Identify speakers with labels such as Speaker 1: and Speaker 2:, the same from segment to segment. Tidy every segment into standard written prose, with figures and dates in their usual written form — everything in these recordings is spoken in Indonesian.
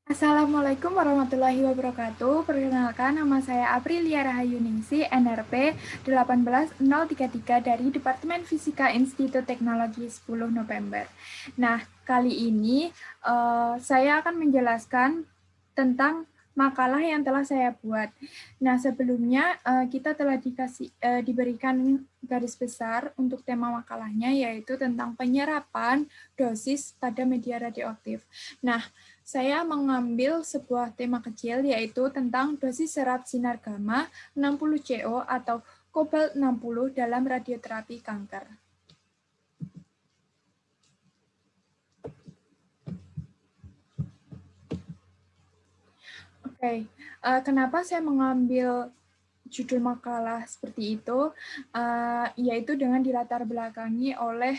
Speaker 1: Assalamualaikum warahmatullahi wabarakatuh. Perkenalkan, nama saya Aprilia Rahayuningsi, NRP 18033 dari Departemen Fisika Institut Teknologi 10 November. Nah, kali ini saya akan menjelaskan tentang makalah yang telah saya buat. Nah, sebelumnya kita telah diberikan garis besar untuk tema makalahnya, yaitu tentang penyerapan dosis pada media radioaktif. Nah, saya mengambil sebuah tema kecil, yaitu tentang dosis serap sinar gamma 60 CO atau kobalt 60 dalam radioterapi kanker. Oke, kenapa saya mengambil judul makalah seperti itu, yaitu dengan dilatar belakangi oleh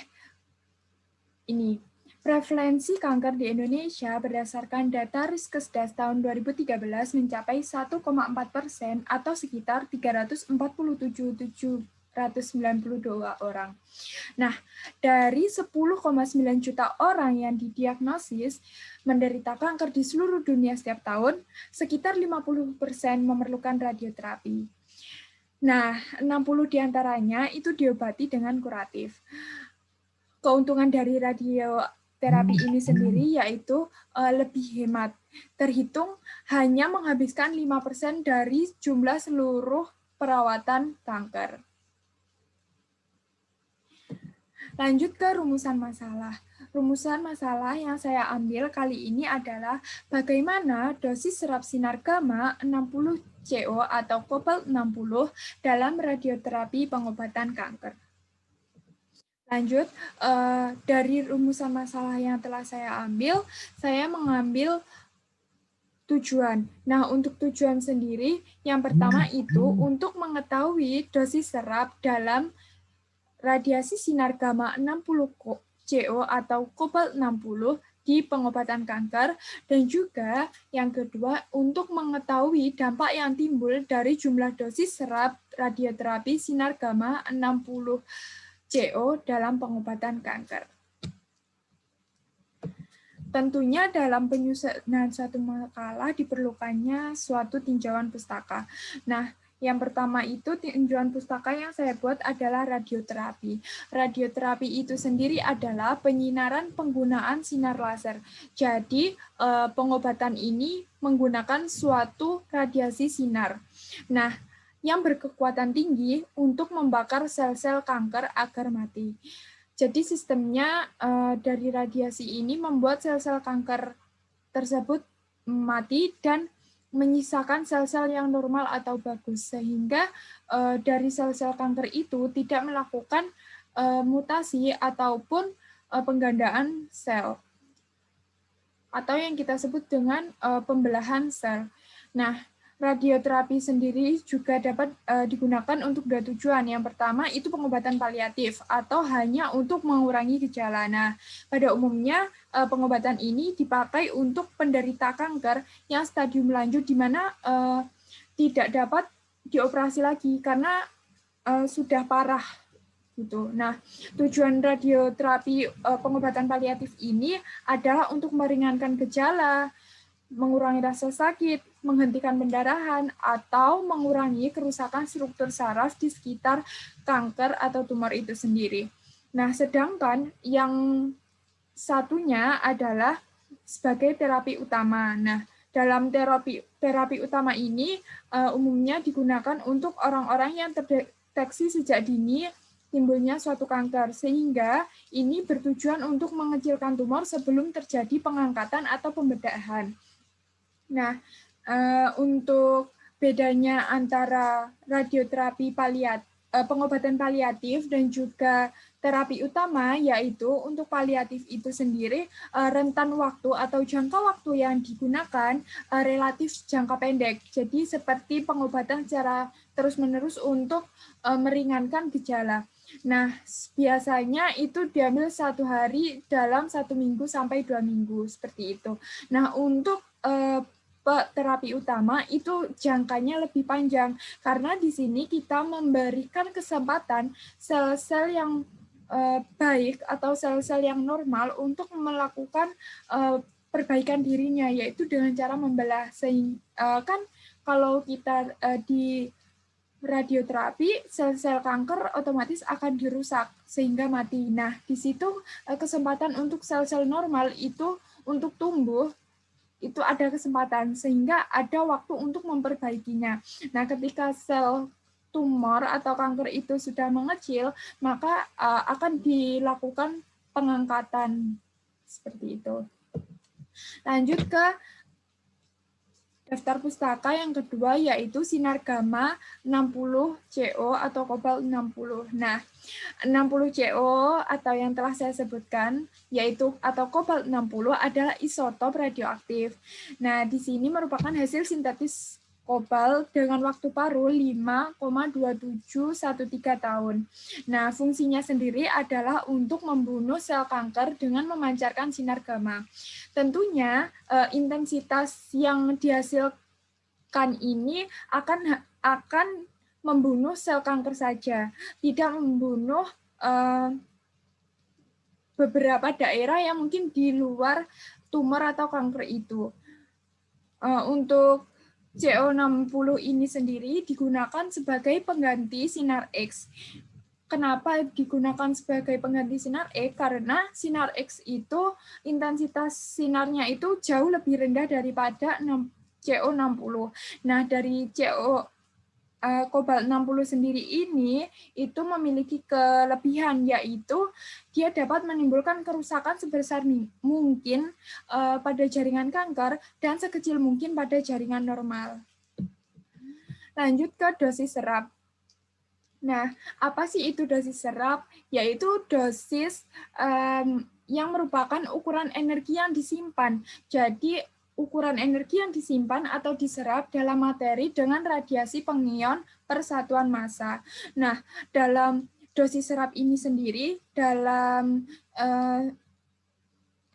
Speaker 1: ini. Prevalensi kanker di Indonesia berdasarkan data Riskesdas tahun 2013 mencapai 1,4% atau sekitar 347.792 orang. Nah, dari 10,9 juta orang yang didiagnosis menderita kanker di seluruh dunia setiap tahun, sekitar 50% memerlukan radioterapi. Nah, 60 diantaranya itu diobati dengan kuratif. Keuntungan dari radioterapi ini sendiri yaitu lebih hemat. Terhitung hanya menghabiskan 5% dari jumlah seluruh perawatan kanker. Lanjut ke rumusan masalah. Rumusan masalah yang saya ambil kali ini adalah bagaimana dosis serap sinar gamma 60 CO atau kobalt 60 dalam radioterapi pengobatan kanker. Lanjut, dari rumusan masalah yang telah saya ambil, saya mengambil tujuan. Nah, untuk tujuan sendiri, yang pertama itu untuk mengetahui dosis serap dalam radiasi sinar gamma 60 CO atau kobalt 60 di pengobatan kanker, dan juga yang kedua untuk mengetahui dampak yang timbul dari jumlah dosis serap radioterapi sinar gamma 60 CO dalam pengobatan kanker. Tentunya dalam penyusunan suatu makalah diperlukannya suatu tinjauan pustaka. Nah, yang pertama itu tinjauan pustaka yang saya buat adalah radioterapi. Radioterapi itu sendiri adalah penyinaran penggunaan sinar laser. Jadi, pengobatan ini menggunakan suatu radiasi sinar. Nah, yang berkekuatan tinggi untuk membakar sel-sel kanker agar mati. Jadi sistemnya dari radiasi ini membuat sel-sel kanker tersebut mati dan menyisakan sel-sel yang normal atau bagus, sehingga dari sel-sel kanker itu tidak melakukan mutasi ataupun penggandaan sel, atau yang kita sebut dengan pembelahan sel. Nah, radioterapi sendiri juga dapat digunakan untuk dua tujuan. Yang pertama itu pengobatan paliatif atau hanya untuk mengurangi gejala. Nah, pada umumnya pengobatan ini dipakai untuk penderita kanker yang stadium lanjut di mana tidak dapat dioperasi lagi karena sudah parah gitu. Nah, tujuan radioterapi pengobatan paliatif ini adalah untuk meringankan gejala, mengurangi rasa sakit, menghentikan pendarahan, atau mengurangi kerusakan struktur saraf di sekitar kanker atau tumor itu sendiri. Nah, sedangkan yang satunya adalah sebagai terapi utama. Nah, dalam terapi utama ini umumnya digunakan untuk orang-orang yang terdeteksi sejak dini timbulnya suatu kanker, sehingga ini bertujuan untuk mengecilkan tumor sebelum terjadi pengangkatan atau pembedahan. Nah, untuk bedanya antara radioterapi pengobatan paliatif dan juga terapi utama, yaitu untuk paliatif itu sendiri rentan waktu atau jangka waktu yang digunakan relatif jangka pendek. Jadi seperti pengobatan secara terus-menerus untuk meringankan gejala. Nah, biasanya itu diambil 1 hari dalam 1 minggu sampai 2 minggu, seperti itu. Nah, untuk terapi utama itu jangkanya lebih panjang karena di sini kita memberikan kesempatan sel-sel yang baik atau sel-sel yang normal untuk melakukan perbaikan dirinya, yaitu dengan cara membelah. Kan kalau kita di radioterapi, sel-sel kanker otomatis akan dirusak sehingga mati. Nah, di situ kesempatan untuk sel-sel normal itu untuk tumbuh itu ada kesempatan sehingga ada waktu untuk memperbaikinya. Nah, ketika sel tumor atau kanker itu sudah mengecil, maka akan dilakukan pengangkatan seperti itu. Lanjut ke daftar pustaka yang kedua, yaitu sinar gamma 60 CO atau kobalt 60. Nah, 60 CO atau yang telah saya sebutkan, yaitu atau kobalt 60 adalah isotop radioaktif. Nah, di sini merupakan hasil sintetis kobalt dengan waktu paruh 5,2713 tahun. Nah, fungsinya sendiri adalah untuk membunuh sel kanker dengan memancarkan sinar gamma. Tentunya intensitas yang dihasilkan ini akan membunuh sel kanker saja, tidak membunuh beberapa daerah yang mungkin di luar tumor atau kanker itu. Untuk CO60 ini sendiri digunakan sebagai pengganti sinar X. Kenapa digunakan sebagai pengganti sinar X? Karena sinar X itu intensitas sinarnya itu jauh lebih rendah daripada CO60. Nah, dari kobalt 60 sendiri ini itu memiliki kelebihan, yaitu dia dapat menimbulkan kerusakan sebesar mungkin pada jaringan kanker dan sekecil mungkin pada jaringan normal. Lanjut ke dosis serap. Nah, apa sih itu dosis serap? Yaitu dosis yang merupakan ukuran energi yang disimpan. Jadi, ukuran energi yang disimpan atau diserap dalam materi dengan radiasi pengion per satuan massa. Nah, dalam dosis serap ini sendiri, dalam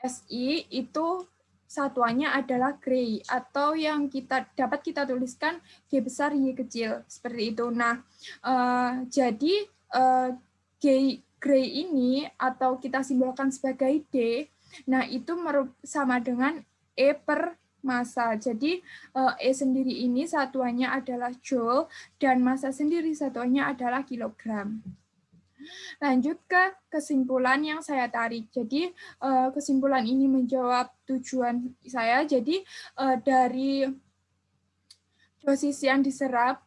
Speaker 1: SI itu satuannya adalah Gray, atau yang dapat kita tuliskan G besar Y kecil, seperti itu. Nah, jadi Gray ini atau kita simbolkan sebagai D, nah itu sama dengan E per massa. Jadi E sendiri ini satuannya adalah joule dan massa sendiri satuannya adalah kilogram. Lanjut ke kesimpulan yang saya tarik. Jadi kesimpulan ini menjawab tujuan saya. Jadi dari dosis yang diserap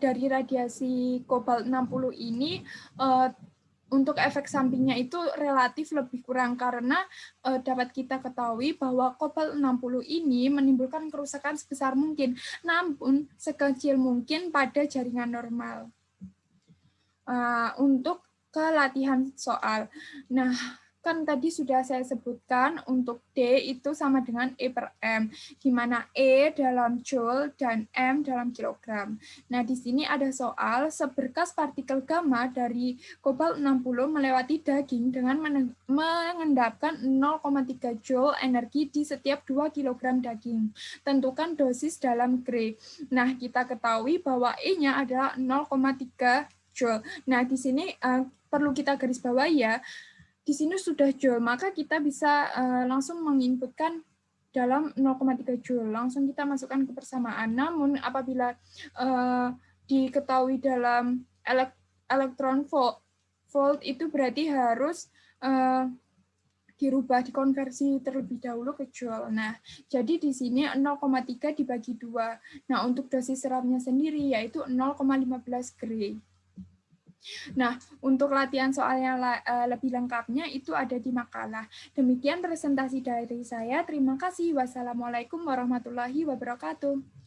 Speaker 1: dari radiasi kobalt 60 ini untuk efek sampingnya itu relatif lebih kurang karena dapat kita ketahui bahwa kobalt 60 ini menimbulkan kerusakan sebesar mungkin, namun sekecil mungkin pada jaringan normal. Untuk ke latihan soal. Nah, kan tadi sudah saya sebutkan untuk D itu sama dengan E per M, di mana E dalam joule dan M dalam kilogram. Nah, di sini ada soal seberkas partikel gamma dari kobalt 60 melewati daging dengan mengendapkan 0,3 joule energi di setiap 2 kg daging. Tentukan dosis dalam Gray. Nah, kita ketahui bahwa E-nya adalah 0,3 joule. Nah, di sini perlu kita garis bawahi ya. Di sini sudah joule, maka kita bisa langsung menginputkan dalam 0,3 joule. Langsung kita masukkan ke persamaan. Namun apabila diketahui dalam elektron volt itu berarti harus dirubah, dikonversi terlebih dahulu ke joule. Nah, jadi di sini 0,3 dibagi 2. Nah, untuk dosis serapnya sendiri yaitu 0,15 Gray. Nah, untuk latihan soal yang lebih lengkapnya itu ada di makalah. Demikian presentasi dari saya. Terima kasih. Wassalamualaikum warahmatullahi wabarakatuh.